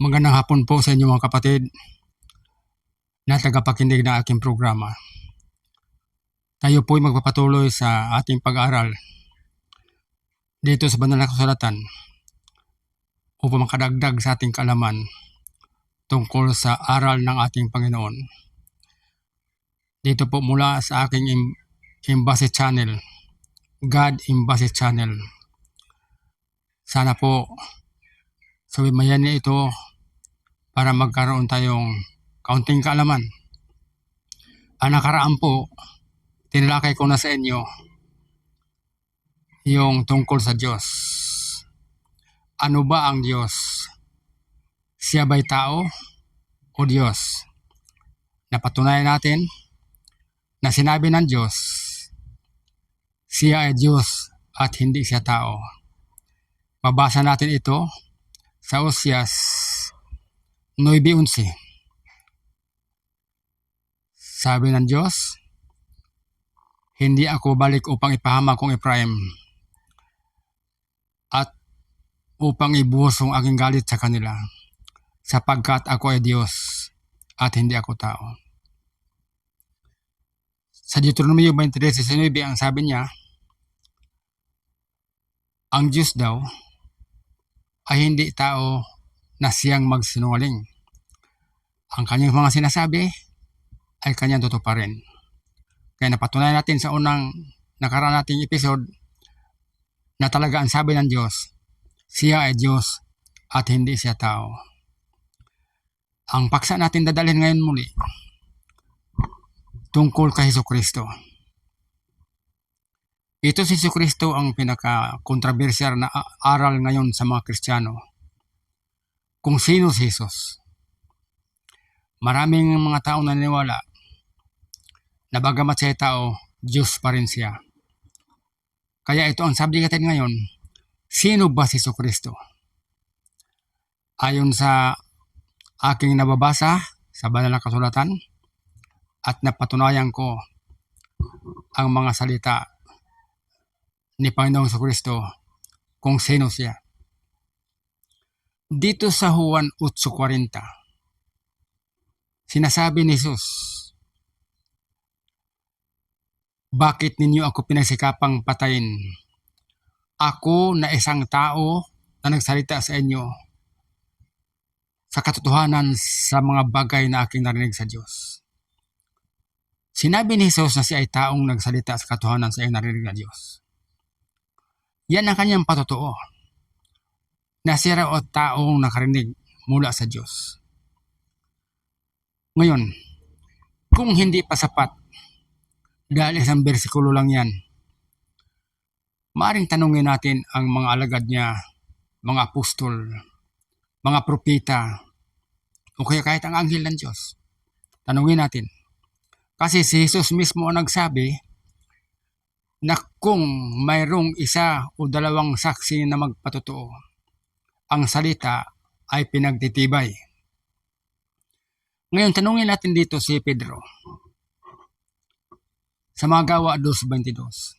Magandang hapon po sa inyo mga kapatid na tagapakinig ng aking programa. Tayo po ay magpapatuloy sa ating pag-aaral dito sa banal na kasulatan upang makadagdag sa ating kaalaman tungkol sa aral ng ating Panginoon. Dito po mula sa aking Embassy Channel, God Embassy Channel. Sana po subaybayan niyo ito para magkaroon tayong kaunting kaalaman. Ang nakaraan po, tinalakay ko na sa inyo yung tungkol sa Diyos. Ano ba ang Diyos? Siya ba'y tao o Diyos? Napatunayan natin na sinabi ng Diyos, siya ay Diyos at hindi siya tao. Mabasa natin ito sa Oseas 9:11. Sabi ng Diyos, hindi ako balik upang ipahamak kong Ephraim at upang ibuhos ang aking galit sa kanila, sapagkat ako ay Diyos at hindi ako tao. Sa Deuteronomio 23:19, ang sabi niya, ang Diyos daw ay hindi tao na siyang magsinungaling. Ang kanyang mga sinasabi ay kanyang tutuparin. Kaya napatunayan natin sa unang nakaraan nating episode na talaga ang sabi ng Diyos, siya ay Diyos at hindi siya tao. Ang paksa natin dadalhin ngayon muli tungkol kay Jesucristo. Ito si Jesucristo ang pinaka-kontrobersyal na aral ngayon sa mga Kristiyano. Kung sino si Jesus. Maraming mga tao naniniwala na bagamat siya tao, Diyos pa rin siya. Kaya ito ang subject natin ngayon, sino ba si Jesucristo? Ayon sa aking nababasa sa banal na kasulatan at napatunayan ko ang mga salita ni Panginoong Jesucristo kung sino siya. Dito sa Juan 8:40, sinasabi ni Jesus, bakit ninyo ako pinagsikapang patayin? Ako na isang tao na nagsalita sa inyo sa katotohanan sa mga bagay na aking narinig sa Diyos. Sinabi ni Jesus na siya ay taong nagsalita sa katotohanan sa iyong narinig na Diyos. Yan ang kanyang patotoo. Na siya raw o taong nakarinig mula sa Diyos. Ngayon, kung hindi pa sapat, dahil isang bersikulo lang yan, maaaring tanungin natin ang mga alagad niya, mga apostol, mga propeta, o kaya kahit ang anghel ng Diyos. Tanungin natin. Kasi si Jesus mismo ang nagsabi na kung mayroong isa o dalawang saksi na magpatotoo, ang salita ay pinagtitibay. Ngayon, tanungin natin dito si Pedro. Sa mga Gawa 2:22.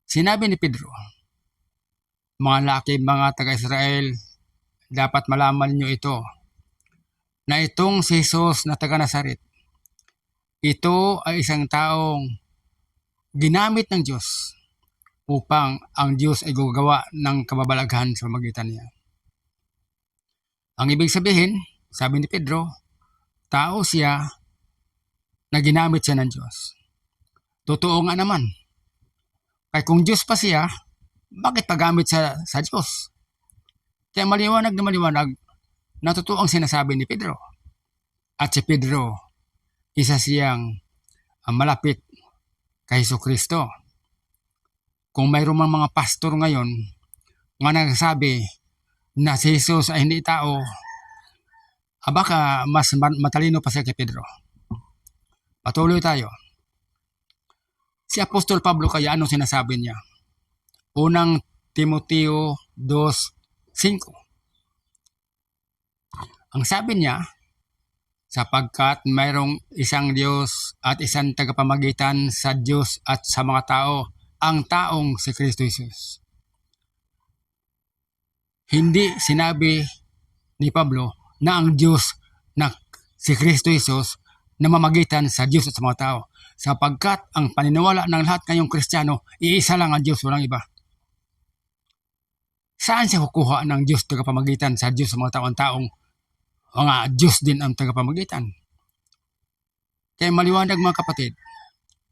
Sinabi ni Pedro, mga laki, mga taga-Israel, dapat malaman niyo ito, na itong si Jesus na taga-Nazaret, ito ay isang taong ginamit ng Diyos upang ang Diyos ay gagawa ng kababalaghan sa pamamagitan niya. Ang ibig sabihin, sabi ni Pedro, tao siya na ginamit siya ng Diyos. Totoo nga naman. Kaya kung Diyos pa siya, bakit pagamit sa Diyos? Kaya maliwanag na totoo ang sinasabi ni Pedro. At si Pedro, isa siyang malapit kay Jesucristo. Kung mayroong mga pastor ngayon nga nagsasabi na si Jesus ay hindi tao, baka mas matalino pa siya kay Pedro. Patuloy tayo. Si Apostol Pablo kaya anong sinasabi niya? Unang Timoteo 2:5. Ang sabi niya, sapagkat mayroong isang Diyos at isang tagapamagitan sa Diyos at sa mga tao, ang taong si Kristo Jesus. hindi sinabi ni Pablo na ang Diyos na si Kristo Jesus na mamagitan sa Diyos at sa mga tao. Sapagkat ang paniniwala ng lahat ngayong Kristiyano, iisa lang ang Diyos, walang iba. Saan siya kukuha ng Diyos tagapamagitan sa Diyos sa mga tao? Ang taong mga Diyos din ang tagapamagitan. Kaya maliwanag mga kapatid,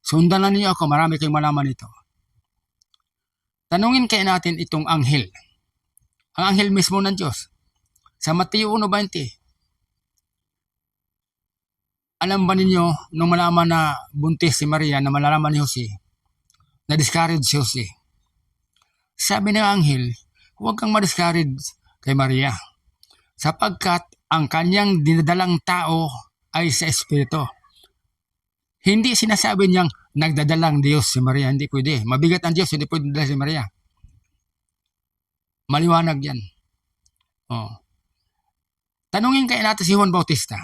sundan na niyo ako, marami kayong malaman ito. Tanungin kaya natin itong anghel. Ang anghel mismo ng Diyos. Sa Mateo 1:20, alam ba ninyo, nung malaman na buntis si Maria, na malalaman ni Jose, na discourage si Jose, sabi ng anghel, huwag kang ma-discourage kay Maria, sapagkat ang kanyang dinadalang tao ay sa Espiritu. Hindi sinasabi niyang nagdadalang Diyos si Maria, hindi pwede. Mabigat ang Diyos, hindi pwede dala si Maria. Maliwanag yan. Oh. Tanungin kaya natin si Juan Bautista.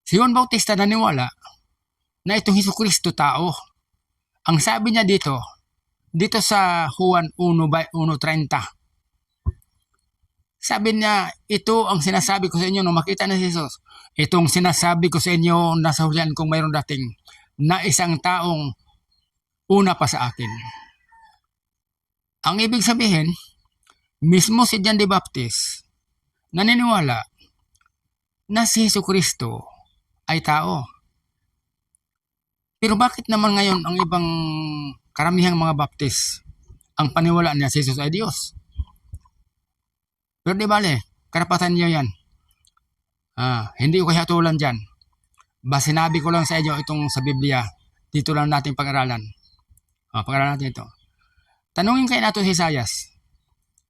Si Juan Bautista naniwala na itong Jesucristo tao. Ang sabi niya dito sa Juan 1:30, sabi niya, ito ang sinasabi ko sa inyo nung makita na si Jesus. Itong sinasabi ko sa inyo, nasa hulihan kung mayroon dating na isang taong una pa sa akin. Ang ibig sabihin, mismo si John the Baptist naniniwala na si Jesucristo ay tao. Pero bakit naman ngayon ang ibang karamihang mga Baptist ang paniwala niya si Jesus ay Diyos? Pero di bale, karapatan niyo yan. Hindi ko kaya tulan dyan. Sinabi ko lang sa inyo itong sa Biblia. Dito lang natin pag-aralan. Pag-aralan natin ito. Tanungin kayo natin si Isaias.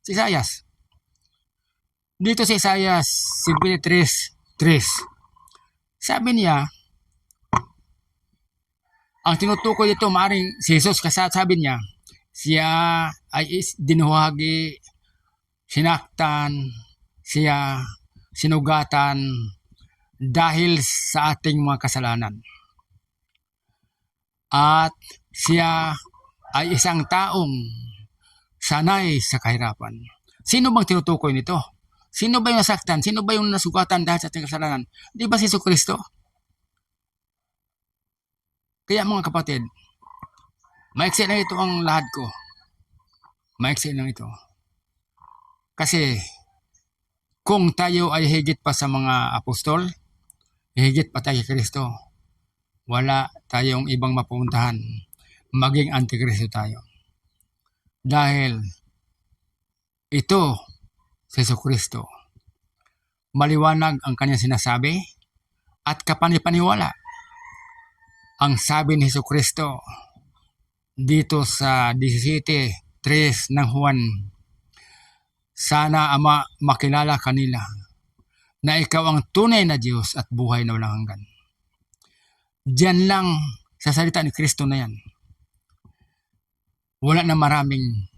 Si Isaias. Dito si Isaias 53:3. Sabi niya, ang tinutukoy dito maaring si Jesus kasi sabi niya, siya ay dinuhagi, sinaktan, siya sinugatan dahil sa ating mga kasalanan. At siya ay isang taong sanay sa kahirapan. Sino bang tinutukoy nito? Sino ba yung nasaktan? Sino ba yung nasugatan dahil sa ating kasalanan? Di ba si Jesucristo? Kaya mga kapatid, maiksi lang ito ang lahad ko. Maiksi lang ito. Kasi kung tayo ay higit pa sa mga apostol, higit pa tayo kay Kristo, wala tayong ibang mapuntahan. Maging antikristo tayo. Dahil ito si Jesucristo, maliwanag ang kanyang sinasabi at kapanipaniwala. Ang sabi ni Jesucristo dito sa 17:3 ng Juan, sana Ama makilala kanila na ikaw ang tunay na Diyos at buhay na walang hanggan. Diyan lang sa salita ni Kristo na yan. Wala na maraming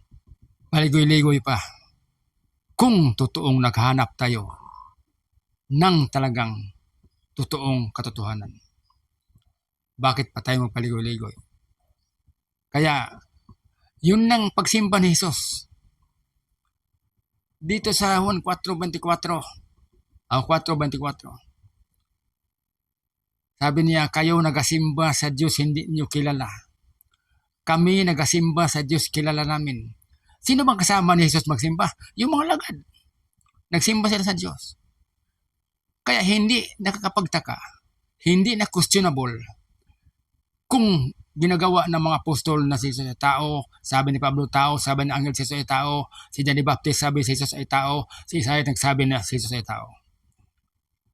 paligoy-ligoy pa. Kung totoong naghanap tayo ng talagang totoong katotohanan. Bakit pa tayo magpaligoy-ligoy? Kaya, yun nang pagsimba ni Jesus. Dito sa Juan 4:24, 4:24, sabi niya, kayo nagasimba sa Diyos, hindi niyo kilala. Kami nagasimba sa Diyos, kilala namin. Sino bang kasama ni Jesus magsimba? Yung mga lagad. Nagsimba sila sa Diyos. Kaya hindi nakakapagtaka, hindi na questionable kung ginagawa ng mga apostol na si Jesus ay tao, sabi ni Pablo tao, sabi ng anghel si Jesus ay tao, si John the Baptist sabi si Jesus ay tao, si Isaiah nagsabi na si Jesus ay tao.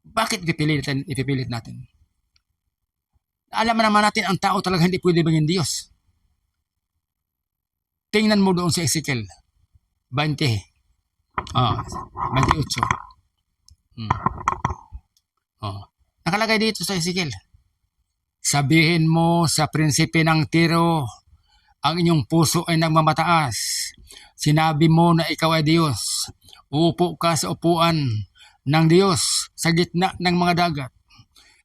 Bakit ipipilit natin? Alam naman natin ang tao talaga hindi pwede maging Diyos. Tingnan mo doon sa Ezekiel 20. 28. Nakalagay dito sa Ezekiel. Sabihin mo sa prinsipe ng Tiro, ang inyong puso ay nagmamataas. Sinabi mo na ikaw ay Diyos. Uupo ka sa upuan ng Diyos sa gitna ng mga dagat.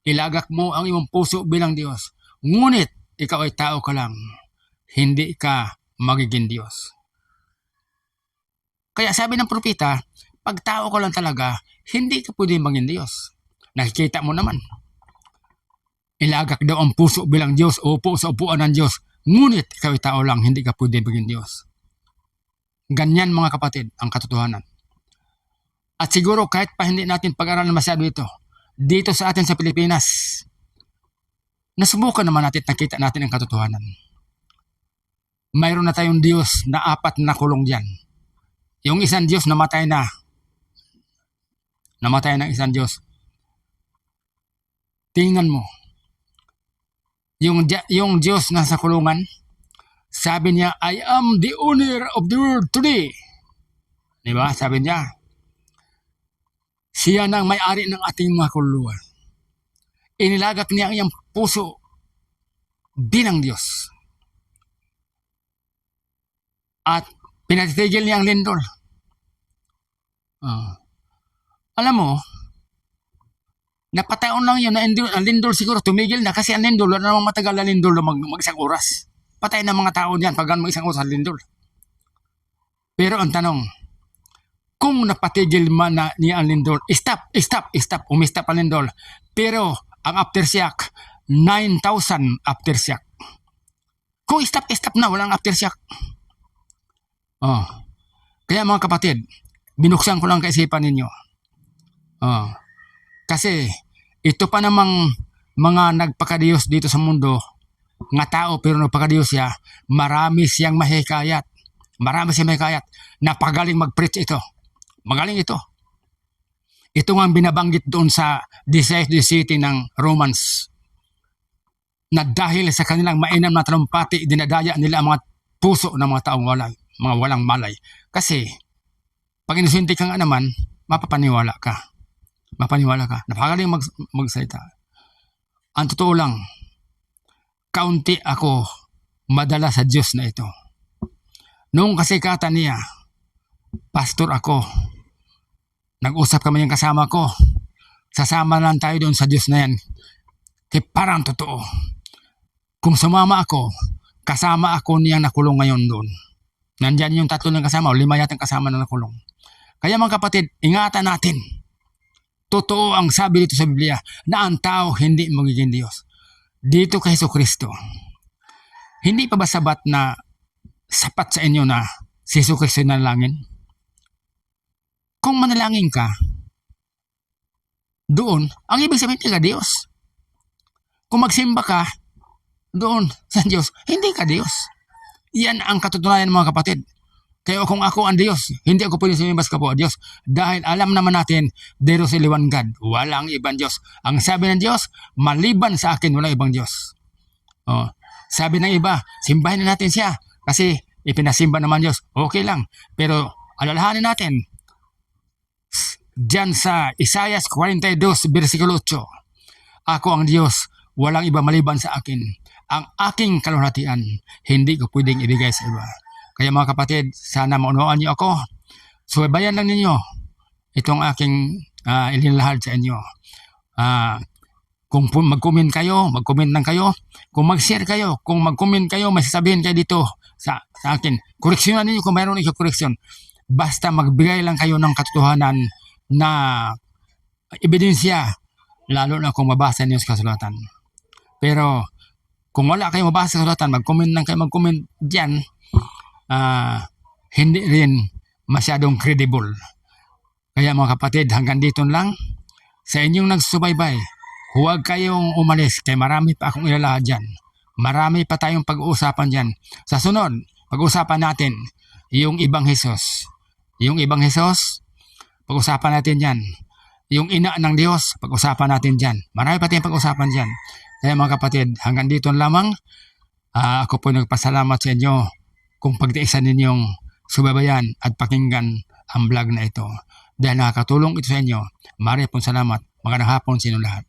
Ilagak mo ang iyong puso bilang Diyos. Ngunit ikaw ay tao ka lang. Hindi ka magiging Diyos. Kaya sabi ng propeta, pag tao ka lang talaga, hindi ka pwede maging Diyos. Nakikita mo naman. Ilagak daw ang puso bilang Diyos, upo sa upuan ng Diyos. Ngunit ikaw ay tao lang, hindi ka pwede maging Diyos. Ganyan mga kapatid, ang katotohanan. At siguro kahit pa hindi natin pag-aralan masyado ito, dito sa atin sa Pilipinas, nasubukan naman natin, nakita natin ang katotohanan. Mayroon na tayong Diyos na 4 na kulong dyan. Yung isang Diyos namatay na. Namatay ng isang Diyos. Tingnan mo. Yung Diyos nasa kulungan, sabi niya, I am the owner of the world today. Diba? Sabi niya, siya na ang may-ari ng ating mga kulungan. Inilagak niya ang iyang puso bilang Diyos. At pinatitigil niya ang lindol. Alam mo, napataon lang yun na ang lindol siguro tumigil na kasi ang lindol, wala namang matagal na lindol na mag-isang oras. Patay na mga tao diyan pag mag-isang oras ang lindol. Pero ang tanong, kung napatigil man na niya ang lindol, stop, umistop ang lindol. Pero ang aftershock, 9,000 aftershock. Kung stop na, walang aftershock. Kaya mga kapatid, binuksan ko lang kaisipan ninyo. Kasi ito pa namang mga nagpakadiyos dito sa mundo, nga tao pero nagpakadiyos siya, marami siyang mahikayat. Napagaling mag-preach ito. Magaling ito. Ito nga ang binabanggit doon sa 16:17 ng Romans. Na dahil sa kanilang mainam na talumpati, dinadaya nila ang mga puso ng mga taong walang malay. Kasi, pag inusinti ka nga naman, mapapaniwala ka. Napakagaling magsalita. Ang totoo lang, kaunti ako madala sa Diyos na ito. Noong kasikatan niya, pastor ako. Nag-usap kami yung kasama ko. Sasama lang tayo doon sa Diyos na yan. Kaya parang totoo. Kung sumama ako, kasama ako niyang nakulong ngayon doon. Nandyan yung 3 ng kasama o 5 yatang kasama na nakulong. Kaya mga kapatid, ingatan natin. Totoo ang sabi dito sa Biblia na ang tao hindi magiging Diyos. Dito kay Jesucristo, hindi pa ba sabat na sapat sa inyo na si Jesucristo nanalangin? Kung manalangin ka, doon, ang ibig sabihin ka Diyos. Kung magsimba ka, doon sa Diyos, hindi ka Diyos. Yan ang katotohanan mga kapatid. Kaya kung ako ang Diyos, hindi ako pwede sumibas ka po Diyos. Dahil alam naman natin, there is only one God. Walang ibang Diyos. Ang sabi ng Diyos, maliban sa akin, walang ibang Diyos. Sabi ng iba, simbahin na natin siya. Kasi ipinasimba naman Diyos. Okay lang. Pero alalahanin natin, diyan sa Isaiah 42, versikulo 8, ako ang Diyos, walang iba maliban sa akin. Ang aking kaluwalhatian, hindi ko pwedeng ibigay sa iba. Kaya mga kapatid, sana maunawaan niyo ako. Subaybayan lang ninyo itong aking ilinalahad sa inyo. Kung mag-comment kayo, mag-comment lang kayo. Kung mag-share kayo, kung mag-comment kayo, may sasabihin kayo dito sa akin. Koreksyonan ninyo kung mayroon ikaw koreksyon. Basta magbigay lang kayo ng katotohanan na ebidensya, lalo na kung mabasa niyo sa kasulatan. Pero kung wala kayong mabasa sa kasulatan, mag-comment lang kayo, mag-comment dyan, hindi rin masyadong credible. Kaya mga kapatid, hanggang dito lang. Sa inyong nagsubaybay, huwag kayong umalis kaya marami pa akong ilalahad dyan. Marami pa tayong pag-uusapan dyan. Sa sunod, pag-uusapan natin yung ibang Hesus. Yung ibang Hesus, pag-usapan natin dyan. Yung ina ng Diyos, pag-usapan natin dyan. Marami pa tayong pag-usapan dyan. Kaya mga kapatid, hanggang dito lamang. Ako po nagpasalamat sa inyo kung pagtiisan ninyong subaybayan at pakinggan ang vlog na ito. Dahil nakakatulong ito sa inyo, marami pong salamat. Magandang hapon sa inyo lahat.